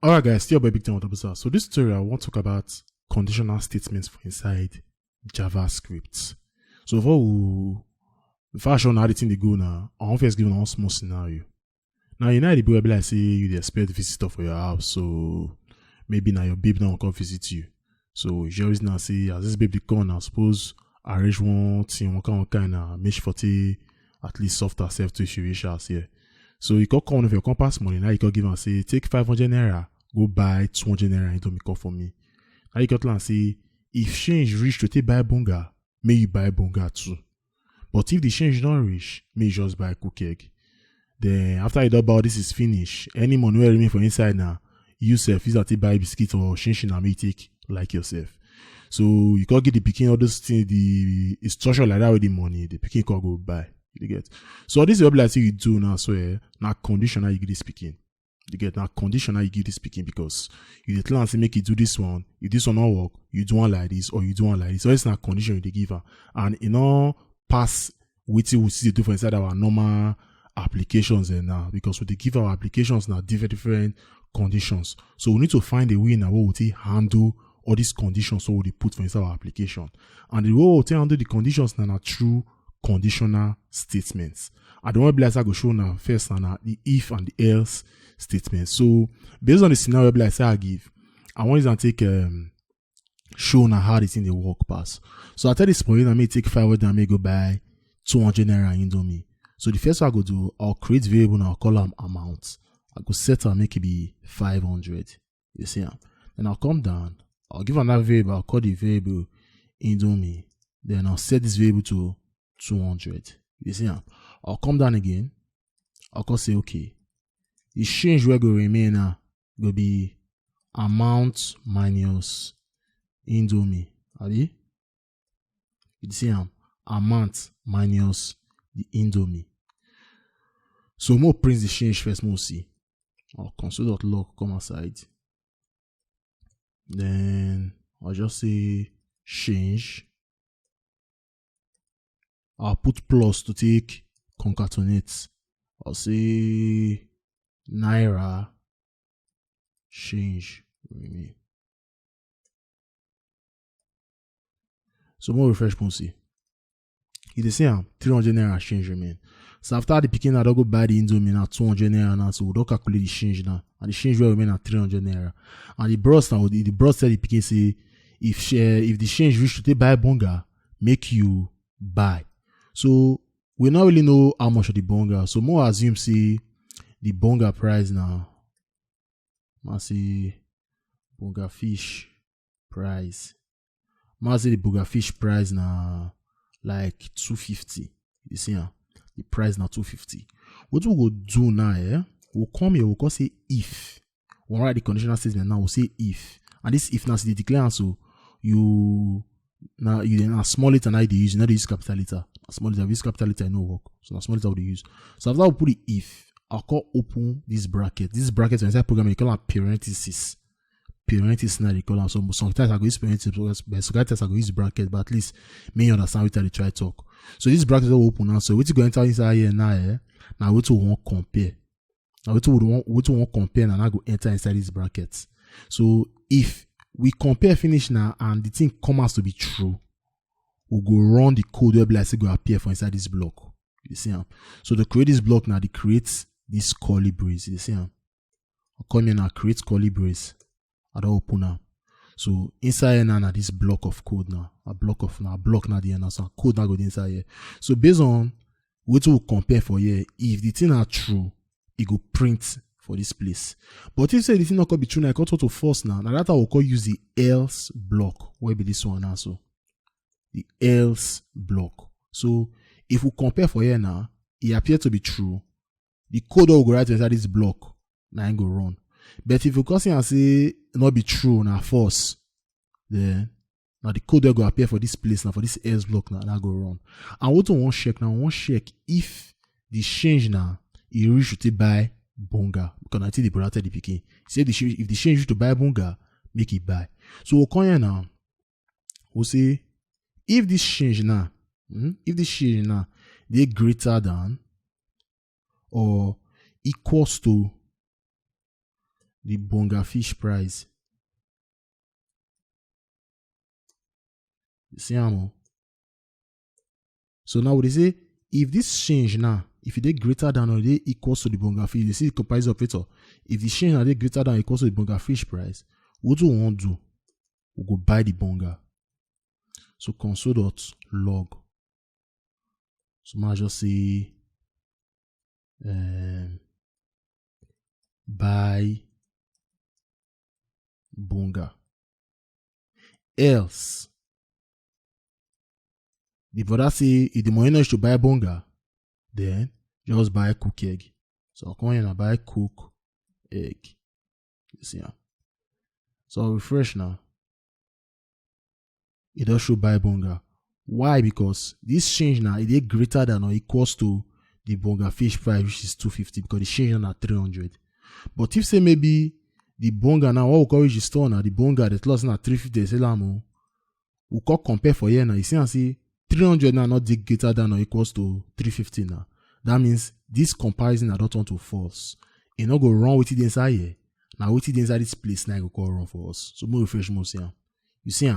Alright guys, still by Big Time Autobusa. So this tutorial I want to talk about conditional statements for inside JavaScript. So before I show how the thing they go now, I want to first give one small scenario. Now you know the people like say you expect visitor for your house, so maybe now your babe now come visit you. So you always now say as this baby come now, suppose arrange one thing, one kind of make for at least soft herself to she wish us here. So you can come with your compass money. Now you can give and say, take 500 naira, go buy 200 naira into me come for me. Now you can tell and say, if change reach to take buy bunga, may you buy bunga too. But if the change don't reach, may you just buy cook egg. Then after you do about this is finished, any money will remain for inside now, you self is to buy biscuit or change and may take like yourself. So you can get the picking all those things, the instruction like that with the money, the picking can go buy. You get. So this is what like you do now. So now conditional you give this speaking. You get now conditional you give this speaking because you tell and say make you do this one. If this one not work, you do one like this or you do one like this. So it's not condition you give her. And you know pass with we see do for inside our normal applications and now because we give our applications now different conditions. So we need to find a way now where we handle all these conditions so we put for inside our application. And the way we handle the conditions now are true conditional statements. I don't want to be like I go show now first now the if and the else statements. So based on the scenario like I give, I want you to take show now how the thing they work pass. So I tell this point I may take 500 and I may go buy 200 naira Indomie. So the first one I go do, I'll create variable now, I'll call them amount. I go set and make it be 500. You see, then I'll come down, I'll give another variable, I'll call the variable Indomie. Then I'll set this variable to 200. You see, I'll come down again. I'll say okay. The change will go remain now will be amount minus Indomie. Abi? You see, amount minus the Indomie. So more print the change first. More see. I'll console.log come aside. Then I'll just say change. I'll put plus to take concatenate. I'll say naira change. So more refresh see. You dey see 300 naira change remain. So after the picking I don't go buy the Indomie now 200 naira now. So we don't calculate the change now. And the change will remain at 300 naira. And the bros now the bros said the picking say if the change reach to take buy bunga, make you buy. So we not really know how much of the bonga. So more assume say the bonga price now. I say bonga fish price. I say the bonga fish price now like 250. You see, the price now 250. What we go do now? We'll come here. We'll go say if. We'll write the conditional statement now. We'll say if, and this if now is the declare. So you then small letter now they use. You know they use capital letter. Small letter, use capital letter, no work. So now small letter they use. So after we put the if, I'll call open this bracket. This bracket inside program you call it parenthesis. Parenthesis now they call it. So sometimes I go use parenthesis, but sometimes I go use bracket. But at least may you understand what they try to talk. So this bracket will open now. So what you go enter inside here now? Now what you want compare. Now what you want compare and I go enter inside this bracket. So if we compare finish now and the thing comes to be true, we'll go run the code where like go appear for inside this block. You see, so to create this block now, they create this curly brace. You see, I'll come here now, create curly brace. I don't open now. So inside here now, this block of code now, a block now the end. So code now go inside here. So based on what we'll compare for here, if the thing are true, it go print for this place. But if say the thing not gonna be true, now I got to false now. Now that I will call use the else block. Where be this one also? The else block. So if we compare for here now, it appears to be true. The code will go right inside this block. Now it go run. But if you come and say not be true now false, then now the code will go appear for this place now for this else block now go run. And what we want check now? We want check if the change now it reach to buy bunga because I think the product the picking. Say if the change reach to buy bunga, make it buy. So we'll come here now. We'll say if this change now, they greater than or equals to the bonga fish price. You see how? So now what they say, if this change now, if it is greater than or they equals to the bonga fish, you see the comparison operator. If the change now is greater than or equals to the bonga fish price, what do we want to do? We go buy the bonga. So console.log. So I just say buy bonga. Else, the brother say if the money is to buy bonga, then just buy cook egg. So I'll come here and buy cook egg. You see how? So I'll refresh now. It does show buy bonga. Why? Because this change now it is greater than or equals to the bonga fish price, which is 250, because the change now 300. But if say maybe the bonga now, what we call the store now, the bonga that lost now 350, say we call compare for here now. You see and see 300 now not greater than or equals to 350 now. That means this comparison I don't want to false. It not go wrong with it inside here. Now with it inside this place now it go call wrong for us. So more refresh more see. You see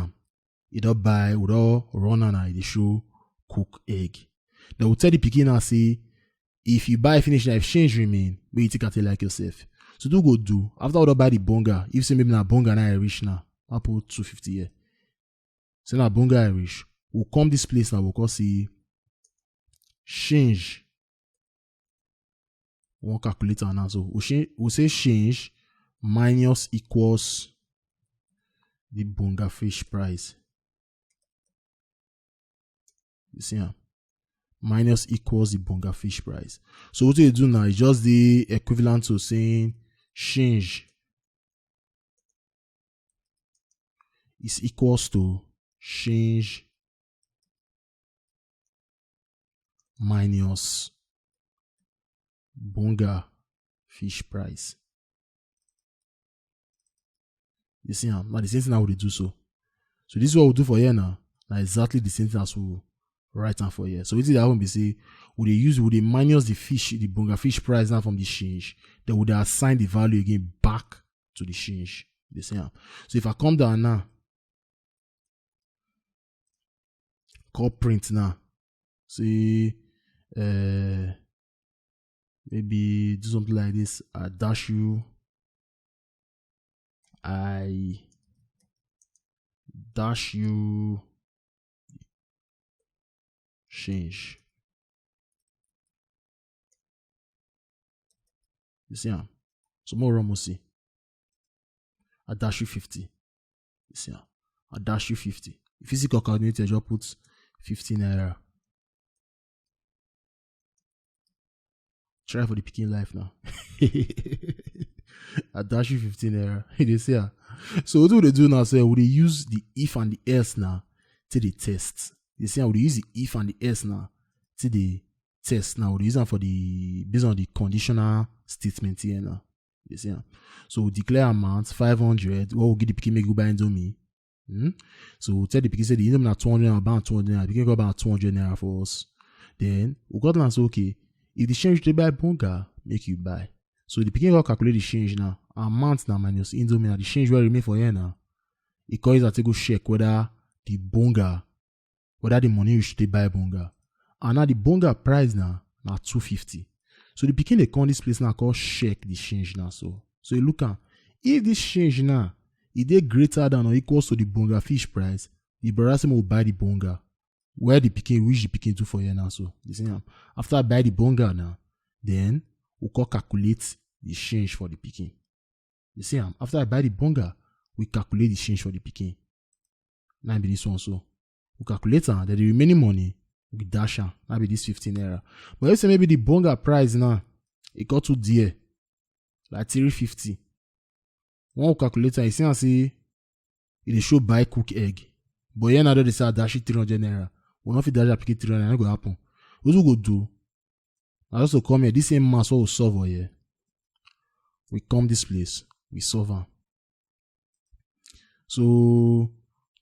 it don't buy, we don't run and it show cook egg. Then we tell the pikin now say if you buy finish now, if change remain, we take at it like yourself. So do go do after we don't buy the bonga. If say maybe na bonga now I reach now, I put 250 here. So now bonga I reach. We'll come this place now, we'll see change. One calculator now. So we'll say change minus equals the bonga fish price. You see how? Minus equals the bonga fish price. So what you do now is just the equivalent to saying change is equals to change minus bonga fish price. You see how? Now the same thing I would do so. So this is what we'll do for here now. Now exactly the same thing as we write down for here. So it is that when we say would they minus the fish, the bonga fish price now from the change, then would they assign the value again back to the change. You see how? So if I come down now, call print now. See maybe do something like this. I dash you change. You see how? So more run see. I dash you 50. You see how? I dash you 50. Physical calculator just put 15 naira. Try for the picking life now. I dash you 15 naira. They say, so what do they do now? So would they use the if and the else now to the test? They say, would they use the if and the else now to the test now? Would they use them for the based on the conditional statement here now? They say, so we declare amount 500. What will get the picking make you buy Indomie? So we'll tell the picking say the Indomie na 200 naira, about 200 naira. Picking go about 200 naira for us. Then we got to answer okay. If the change to buy bonga, make you buy. So the picking will calculate the change now. Amount now minus Indomie now. The change will remain for here now. It calls that to go check whether the bonga, whether the money you should buy bonga. And now the bonga price now 250. So the picking they come this place now called check the change now. So you look at if this change now it is greater than or equals to the bonga fish price, the brother will buy the bonga. Where the picking, which the picking do for here now. So you see after I buy the bonga now, then we call calculate the change for the picking. You see after I buy the bonga, we calculate the change for the picking. Now be this one so. We calculate that the remaining money we dash now be this 15 naira. But let's say maybe the bonga price now it got too dear, like 350. One calculator, you see and see it show buy cook egg. But here now they say dash it 300 naira. We not fit dash pick 300 naira, go happen. What we go do? I also come here. This same mass what we solve here. We come this place, we solve them. So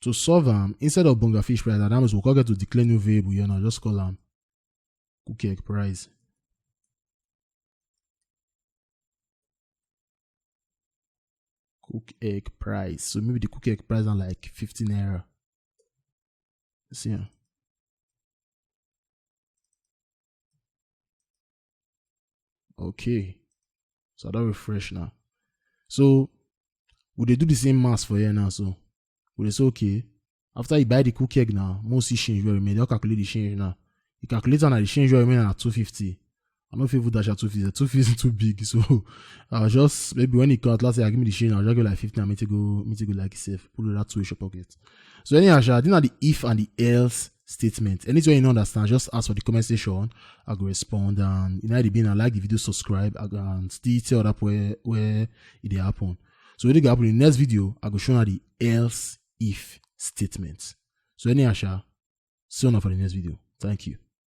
to solve them, instead of bonga fish price, that means we'll get to declare new variable here now. Just call them cook egg price. cook egg price. So maybe the cook egg price are like 15 naira. See. Okay. So I don't refresh now. So would they do the same math for here now? So would they say okay? After you buy the cook egg now, most change will remain. They'll calculate the change now. You calculate on the change will remain at 250. I don't know if you dash at 250. 250 is too big. So I'll just maybe when it comes, last year I give me the change, I'll just go like 50 and me to go like safe. Put that to your pocket. So anyhow, I think that the if and the else statement. Anything you don't understand, just ask for the comment section. I go respond, and I like the video, subscribe, and still tell up where it happen. So when it happen in the next video, I go show you the else if statements. So anyhow, see you now for the next video. Thank you.